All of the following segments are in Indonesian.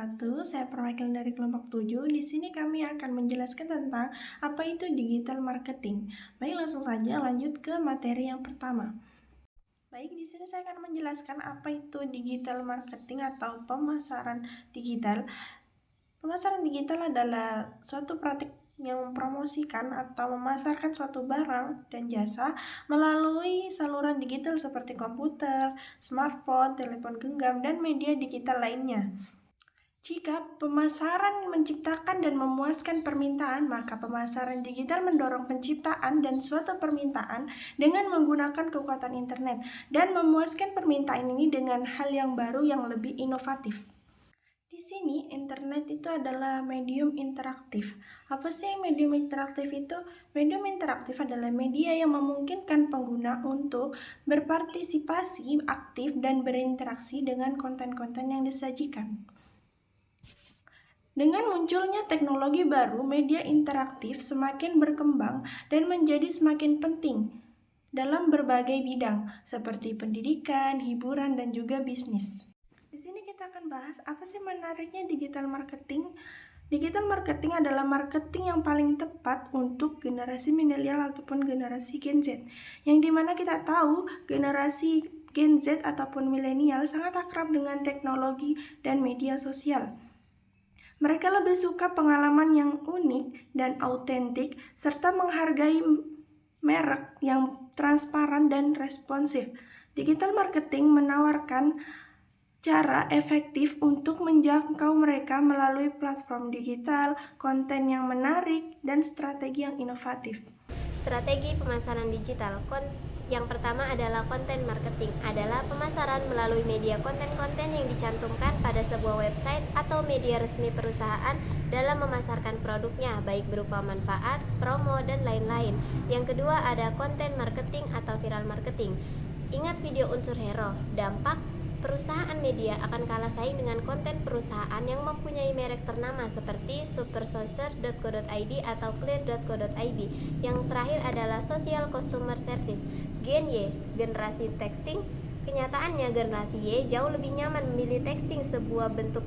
wabarakatuh. Saya perwakilan dari kelompok 7. Di sini kami akan menjelaskan tentang apa itu digital marketing. Baik, langsung saja lanjut ke materi yang pertama. Baik, di sini saya akan menjelaskan apa itu digital marketing atau pemasaran digital. Pemasaran digital adalah suatu praktik yang mempromosikan atau memasarkan suatu barang dan jasa melalui saluran digital seperti komputer, smartphone, telepon genggam, dan media digital lainnya. Jika pemasaran menciptakan dan memuaskan permintaan, maka pemasaran digital mendorong penciptaan dan suatu permintaan dengan menggunakan kekuatan internet dan memuaskan permintaan ini dengan hal yang baru yang lebih inovatif. Di sini, internet itu adalah medium interaktif. Apa sih medium interaktif itu? Medium interaktif adalah media yang memungkinkan pengguna untuk berpartisipasi aktif dan berinteraksi dengan konten-konten yang disajikan. Dengan munculnya teknologi baru, media interaktif semakin berkembang dan menjadi semakin penting dalam berbagai bidang, seperti pendidikan, hiburan, dan juga bisnis. Di sini kita akan bahas apa sih menariknya digital marketing. Digital marketing adalah marketing yang paling tepat untuk generasi milenial ataupun generasi Gen Z. Yang dimana kita tahu generasi Gen Z ataupun milenial sangat akrab dengan teknologi dan media sosial. Mereka lebih suka pengalaman yang unik dan autentik serta menghargai merek yang transparan dan responsif. Digital marketing menawarkan cara efektif untuk menjangkau mereka melalui platform digital, konten yang menarik, dan strategi yang inovatif. Strategi pemasaran digital. Yang pertama adalah konten marketing, adalah pemasaran melalui media konten-konten yang dicantumkan pada sebuah website atau media resmi perusahaan dalam memasarkan produknya, baik berupa manfaat, promo, dan lain-lain. Yang kedua ada konten marketing atau viral marketing. Ingat video unsur hero, dampak perusahaan media akan kalah saing dengan konten perusahaan yang mempunyai merek ternama seperti supersocial.co.id atau clear.co.id. Yang terakhir adalah social customer service. Gen Y, generasi texting. Kenyataannya generasi Y jauh lebih nyaman memilih texting, sebuah bentuk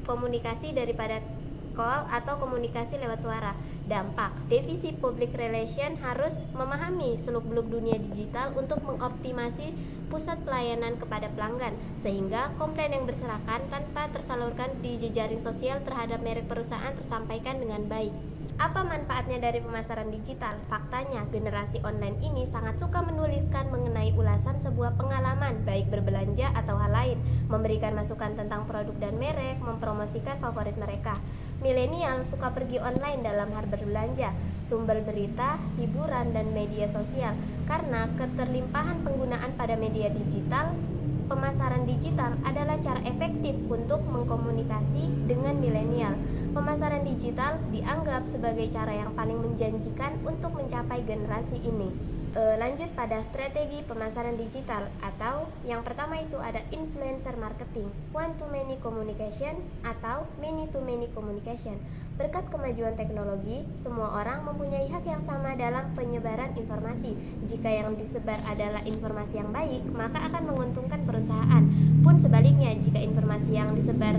komunikasi, daripada call atau komunikasi lewat suara. Dampak, divisi public relation harus memahami seluk-beluk dunia digital untuk mengoptimasi pusat pelayanan kepada pelanggan, sehingga komplain yang berserakan tanpa tersalurkan di jejaring sosial terhadap merek perusahaan tersampaikan dengan baik. Apa manfaatnya dari pemasaran digital? Faktanya, generasi online ini sangat suka menuliskan mengenai ulasan sebuah pengalaman, baik berbelanja atau hal lain, memberikan masukan tentang produk dan merek, mempromosikan favorit mereka. Milenial suka pergi online dalam hal berbelanja, sumber berita, hiburan, dan media sosial. Karena keterlimpahan penggunaan pada media digital, pemasaran digital adalah cara efektif untuk mengkomunikasi dengan milenial. Pemasaran digital dianggap sebagai cara yang paling menjanjikan untuk mencapai generasi ini. Lanjut pada strategi pemasaran digital, atau yang pertama itu ada influencer marketing, one to many communication atau many to many communication. Berkat kemajuan teknologi, semua orang mempunyai hak yang sama dalam penyebaran informasi. Jika yang disebar adalah informasi yang baik, maka akan menguntungkan perusahaan. Pun sebaliknya, jika informasi yang disebar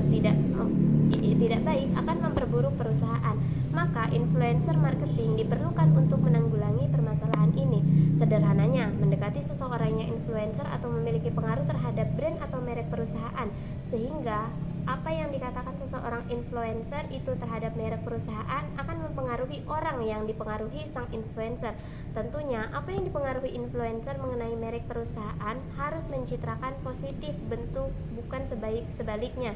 tidak baik, akan memperburuk perusahaan. Maka influencer marketing diperlukan untuk menanggulangi permasalahan ini. Sederhananya, mendekati seseorang yang influencer atau memiliki pengaruh terhadap brand atau merek perusahaan, sehingga apa yang dikatakan seseorang influencer itu terhadap merek perusahaan akan mempengaruhi orang yang dipengaruhi sang influencer. Tentunya, apa yang dipengaruhi influencer mengenai merek perusahaan harus mencitrakan positif bentuk, bukan sebaliknya.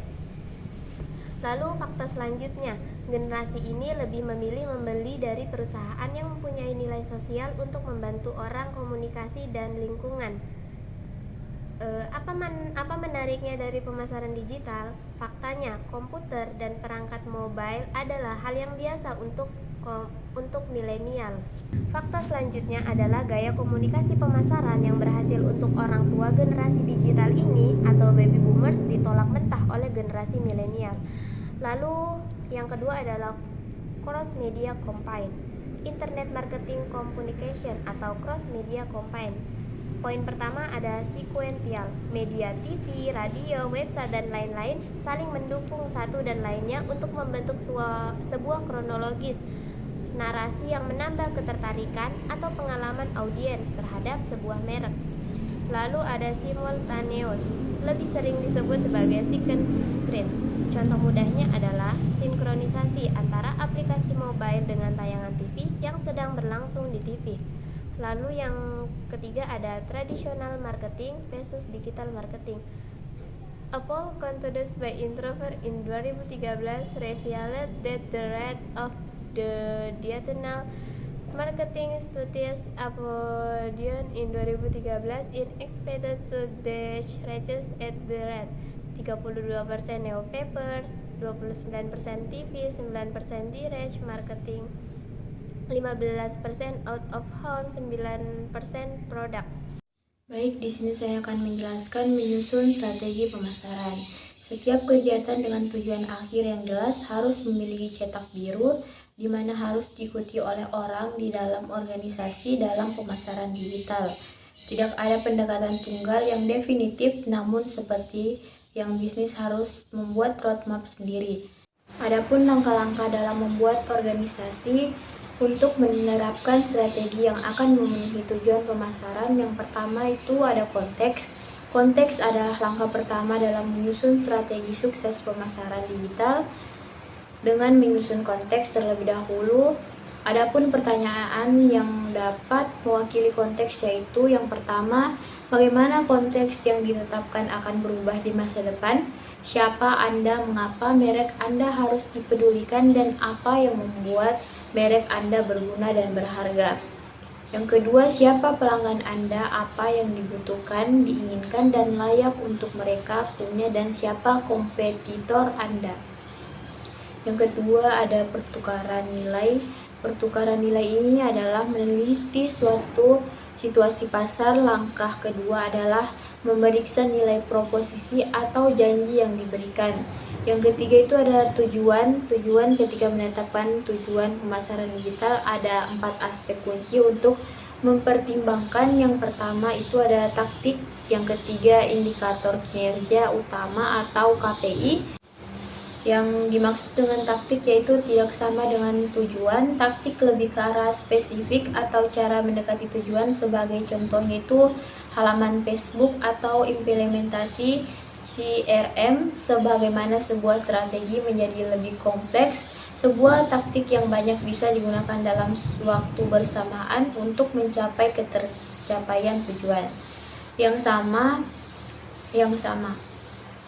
Lalu fakta selanjutnya, generasi ini lebih memilih membeli dari perusahaan yang mempunyai nilai sosial untuk membantu orang, komunikasi, dan lingkungan. Apa menariknya dari pemasaran digital? Faktanya, komputer dan perangkat mobile adalah hal yang biasa untuk milenial. Fakta selanjutnya adalah gaya komunikasi pemasaran yang berhasil untuk orang tua generasi digital ini atau baby boomers ditolak mentah oleh generasi milenial. Lalu yang kedua adalah cross media campaign, internet marketing communication atau cross media campaign. Poin pertama ada sekuensial. Media TV, radio, website, dan lain-lain saling mendukung satu dan lainnya untuk membentuk sebuah kronologis narasi yang menambah ketertarikan atau pengalaman audiens terhadap sebuah merek. Lalu ada simultaneous, lebih sering disebut sebagai second screen. Contoh mudahnya adalah sinkronisasi antara aplikasi mobile dengan tayangan TV yang sedang berlangsung di TV. Lalu yang ketiga ada traditional marketing versus digital marketing. A poll conducted by Introvert in 2013 revealed that the rate of the digital marketing studies upon in 2013 is expected to reaches at the rate 32% newspaper, 29% TV, 9% direct marketing, 15% out of home, 9% produk. Baik, di sini saya akan menjelaskan menyusun strategi pemasaran. Setiap kegiatan dengan tujuan akhir yang jelas harus memiliki cetak biru, di mana harus diikuti oleh orang di dalam organisasi dalam pemasaran digital. Tidak ada pendekatan tunggal yang definitif, namun seperti yang bisnis harus membuat roadmap sendiri. Adapun langkah-langkah dalam membuat organisasi untuk menerapkan strategi yang akan memenuhi tujuan pemasaran, yang pertama itu ada konteks. Konteks adalah langkah pertama dalam menyusun strategi sukses pemasaran digital. Dengan menyusun konteks terlebih dahulu, adapun pertanyaan yang dapat mewakili konteks yaitu yang pertama, bagaimana konteks yang ditetapkan akan berubah di masa depan? Siapa Anda, mengapa merek Anda harus dipedulikan, dan apa yang membuat merek Anda berguna dan berharga? Yang kedua, siapa pelanggan Anda, apa yang dibutuhkan, diinginkan, dan layak untuk mereka punya, dan siapa kompetitor Anda? Yang kedua ada pertukaran nilai. Pertukaran nilai ini adalah meneliti suatu situasi pasar. Langkah kedua adalah memeriksa nilai proposisi atau janji yang diberikan. Yang ketiga itu ada tujuan. Tujuan ketika menetapkan tujuan pemasaran digital ada 4 aspek kunci untuk mempertimbangkan. Yang pertama itu ada taktik. Yang ketiga indikator kinerja utama atau KPI. Yang dimaksud dengan taktik yaitu tidak sama dengan tujuan. Taktik lebih ke arah spesifik atau cara mendekati tujuan. Sebagai contohnya itu halaman Facebook atau implementasi CRM. Sebagaimana sebuah strategi menjadi lebih kompleks, sebuah taktik yang banyak bisa digunakan dalam waktu bersamaan untuk mencapai ketercapaian tujuan yang sama.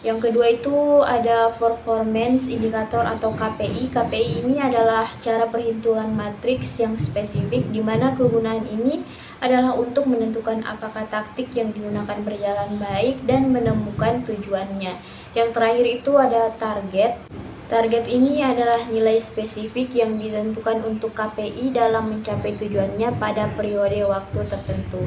Yang kedua itu ada performance indicator atau KPI. KPI ini adalah cara perhitungan matriks yang spesifik, di mana kegunaan ini adalah untuk menentukan apakah taktik yang digunakan berjalan baik dan menemukan tujuannya. Yang terakhir itu ada target. Target ini adalah nilai spesifik yang ditentukan untuk KPI dalam mencapai tujuannya pada periode waktu tertentu.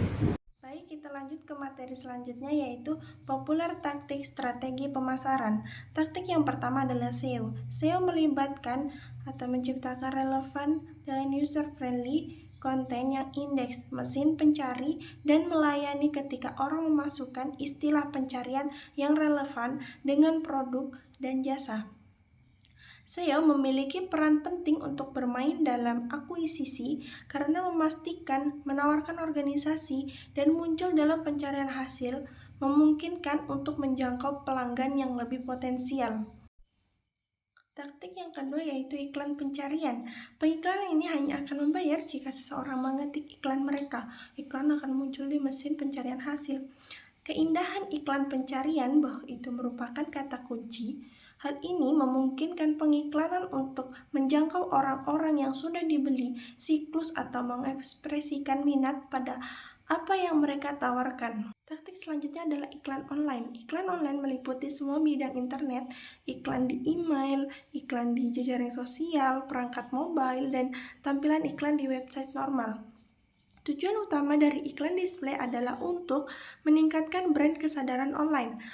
Kita lanjut ke materi selanjutnya yaitu populer taktik strategi pemasaran. Taktik yang pertama adalah SEO. SEO melibatkan atau menciptakan relevan dan user-friendly konten yang indeks mesin pencari dan melayani ketika orang memasukkan istilah pencarian yang relevan dengan produk dan jasa. SEO memiliki peran penting untuk bermain dalam akuisisi karena memastikan menawarkan organisasi dan muncul dalam pencarian hasil, memungkinkan untuk menjangkau pelanggan yang lebih potensial. Taktik yang kedua yaitu iklan pencarian. Pengiklan ini hanya akan membayar jika seseorang mengetik iklan mereka. Iklan akan muncul di mesin pencarian hasil. Keindahan iklan pencarian bahwa itu merupakan kata kunci. Hal ini memungkinkan pengiklanan untuk menjangkau orang-orang yang sudah dibeli siklus atau mengekspresikan minat pada apa yang mereka tawarkan. Taktik selanjutnya adalah iklan online. Iklan online meliputi semua bidang internet, iklan di email, iklan di jejaring sosial, perangkat mobile, dan tampilan iklan di website normal. Tujuan utama dari iklan display adalah untuk meningkatkan brand kesadaran online.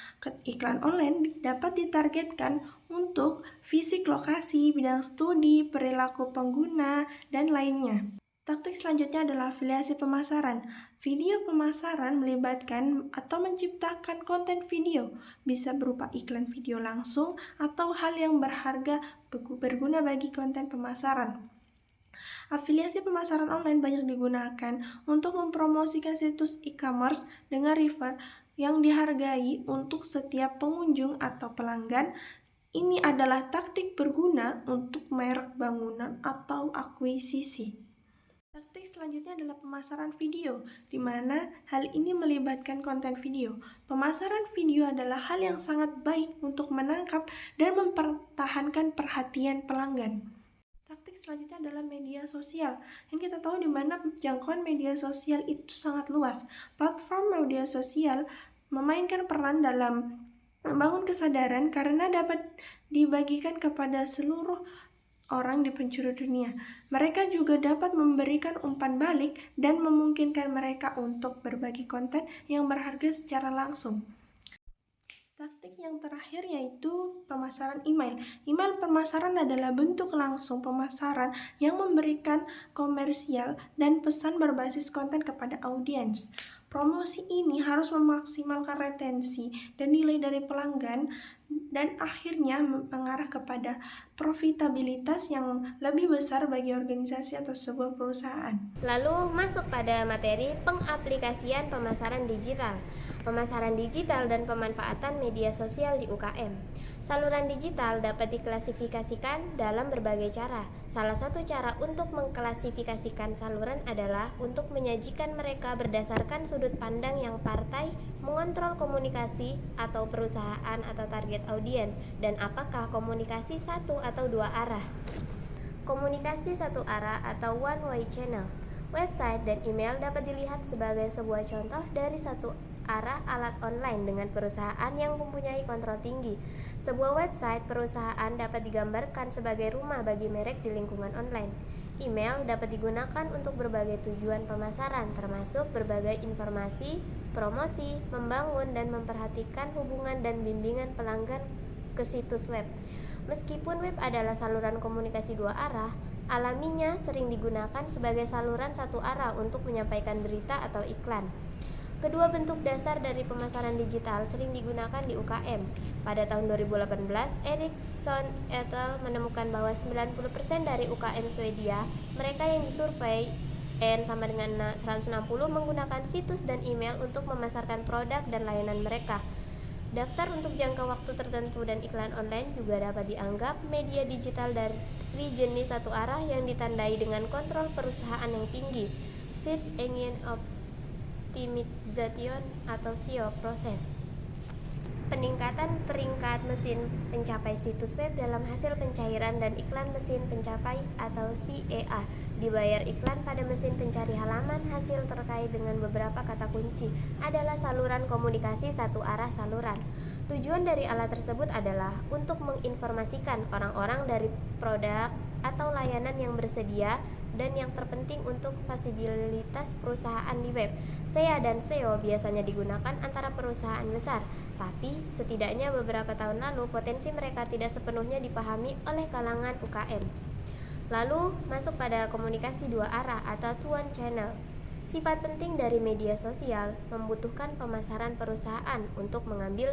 Iklan online dapat ditargetkan untuk fisik lokasi, bidang studi, perilaku pengguna, dan lainnya. Taktik selanjutnya adalah afiliasi pemasaran. Video pemasaran melibatkan atau menciptakan konten video, bisa berupa iklan video langsung atau hal yang berharga berguna bagi konten pemasaran. Afiliasi pemasaran online banyak digunakan untuk mempromosikan situs e-commerce dengan reward yang dihargai untuk setiap pengunjung atau pelanggan. Ini adalah taktik berguna untuk merek bangunan atau akuisisi. Taktik selanjutnya adalah pemasaran video, di mana hal ini melibatkan konten video. Pemasaran video adalah hal yang sangat baik untuk menangkap dan mempertahankan perhatian pelanggan. Taktik selanjutnya adalah media sosial, yang kita tahu di mana jangkauan media sosial itu sangat luas. Platform media sosial memainkan peran dalam membangun kesadaran karena dapat dibagikan kepada seluruh orang di penjuru dunia. Mereka juga dapat memberikan umpan balik dan memungkinkan mereka untuk berbagi konten yang berharga secara langsung. Taktik yang terakhir yaitu pemasaran email. Email pemasaran adalah bentuk langsung pemasaran yang memberikan komersial dan pesan berbasis konten kepada audiens. Promosi ini harus memaksimalkan retensi dan nilai dari pelanggan dan akhirnya mengarah kepada profitabilitas yang lebih besar bagi organisasi atau sebuah perusahaan. Lalu masuk pada materi pengaplikasian pemasaran digital. Pemasaran digital dan pemanfaatan media sosial di UKM. Saluran digital dapat diklasifikasikan dalam berbagai cara. Salah satu cara untuk mengklasifikasikan saluran adalah untuk menyajikan mereka berdasarkan sudut pandang yang partai, mengontrol komunikasi atau perusahaan atau target audiens, dan apakah komunikasi satu atau dua arah. Komunikasi satu arah atau one way channel. Website dan email dapat dilihat sebagai sebuah contoh dari satu arah alat online dengan perusahaan yang mempunyai kontrol tinggi. Sebuah website perusahaan dapat digambarkan sebagai rumah bagi merek di lingkungan online. Email dapat digunakan untuk berbagai tujuan pemasaran, termasuk berbagai informasi, promosi, membangun dan memperhatikan hubungan dan bimbingan pelanggan ke situs web. Meskipun web adalah saluran komunikasi dua arah, alaminya sering digunakan sebagai saluran satu arah untuk menyampaikan berita atau iklan. Kedua bentuk dasar dari pemasaran digital sering digunakan di UKM. Pada tahun 2018, Ericsson et al. Menemukan bahwa 90% dari UKM Swedia, mereka yang disurvei N sama dengan 160 menggunakan situs dan email untuk memasarkan produk dan layanan mereka. Daftar untuk jangka waktu tertentu dan iklan online juga dapat dianggap media digital dari jenis satu arah yang ditandai dengan kontrol perusahaan yang tinggi. Search Engine Optimization atau SEO proses. Peningkatan peringkat mesin pencapai situs web dalam hasil pencairan dan iklan mesin pencapai atau CEA. Dibayar iklan pada mesin pencari halaman hasil terkait dengan beberapa kata kunci adalah saluran komunikasi satu arah saluran. Tujuan dari alat tersebut adalah untuk menginformasikan orang-orang dari produk atau layanan yang bersedia dan yang terpenting untuk fasilitas perusahaan di web. SEA dan SEO biasanya digunakan antara perusahaan besar, tapi setidaknya beberapa tahun lalu potensi mereka tidak sepenuhnya dipahami oleh kalangan UKM. Lalu masuk pada komunikasi dua arah atau two-one channel. Sifat penting dari media sosial membutuhkan pemasaran perusahaan untuk mengambil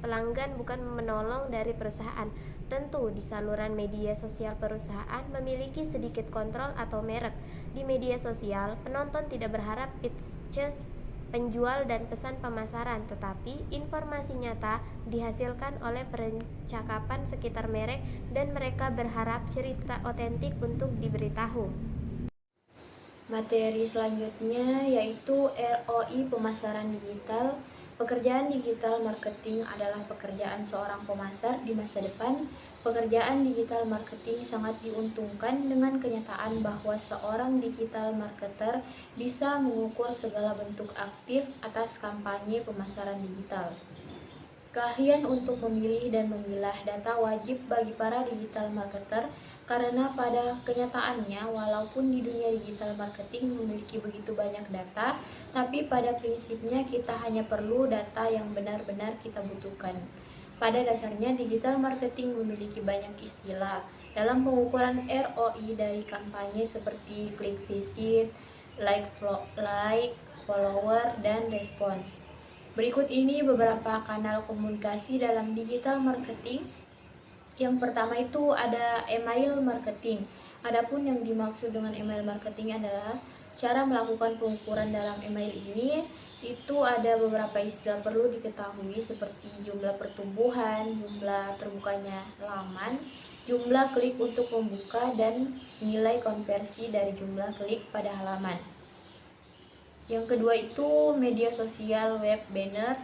pelanggan bukan menolong dari perusahaan. Tentu di saluran media sosial perusahaan memiliki sedikit kontrol atau merek. Di media sosial, penonton tidak berharap pitches penjual dan pesan pemasaran, tetapi informasi nyata dihasilkan oleh percakapan sekitar merek dan mereka berharap cerita otentik untuk diberitahu. Materi selanjutnya yaitu ROI pemasaran digital. Pekerjaan digital marketing adalah pekerjaan seorang pemasar di masa depan. Pekerjaan digital marketing sangat diuntungkan dengan kenyataan bahwa seorang digital marketer bisa mengukur segala bentuk aktif atas kampanye pemasaran digital. Keahlian untuk memilih dan memilah data wajib bagi para digital marketer karena pada kenyataannya walaupun di dunia digital marketing memiliki begitu banyak data, tapi pada prinsipnya kita hanya perlu data yang benar-benar kita butuhkan. Pada dasarnya, digital marketing memiliki banyak istilah dalam pengukuran ROI dari kampanye seperti klik visit, like, follower, dan respons. Berikut ini beberapa kanal komunikasi dalam digital marketing. Yang pertama itu ada email marketing. Adapun yang dimaksud dengan email marketing adalah cara melakukan pengukuran dalam email ini. Itu ada beberapa istilah perlu diketahui seperti jumlah pertumbuhan, jumlah terbukanya laman, jumlah klik untuk membuka, dan nilai konversi dari jumlah klik pada halaman. Yang kedua itu media sosial web banner.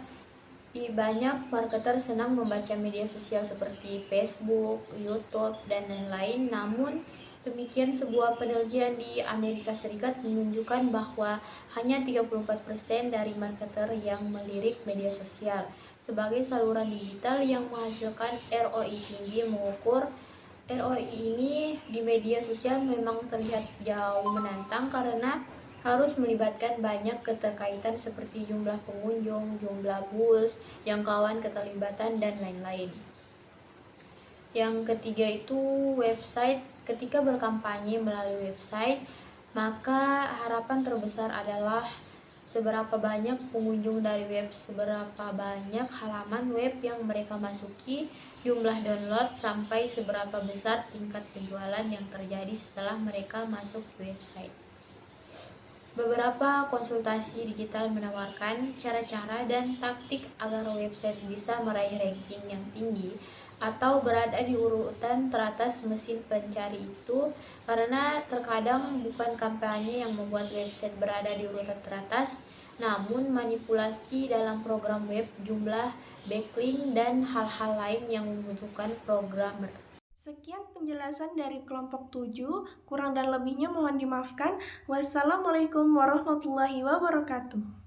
Banyak marketer senang membaca media sosial seperti Facebook, YouTube, dan lain-lain. Namun demikian, sebuah penelitian di Amerika Serikat menunjukkan bahwa hanya 34% dari marketer yang melirik media sosial sebagai saluran digital yang menghasilkan ROI tinggi. Mengukur ROI ini di media sosial memang terlihat jauh menantang karena harus melibatkan banyak keterkaitan seperti jumlah pengunjung, jumlah bus, jangkauan keterlibatan, dan lain-lain. Yang ketiga itu website. Ketika berkampanye melalui website, maka harapan terbesar adalah seberapa banyak pengunjung dari web, seberapa banyak halaman web yang mereka masuki, jumlah download, sampai seberapa besar tingkat penjualan yang terjadi setelah mereka masuk ke website. Beberapa konsultasi digital menawarkan cara-cara dan taktik agar website bisa meraih ranking yang tinggi atau berada di urutan teratas mesin pencari itu, karena terkadang bukan kampanye yang membuat website berada di urutan teratas, namun manipulasi dalam program web, jumlah backlink, dan hal-hal lain yang membutuhkan programmer. Sekian penjelasan dari kelompok 7, kurang dan lebihnya mohon dimaafkan. Wassalamualaikum warahmatullahi wabarakatuh.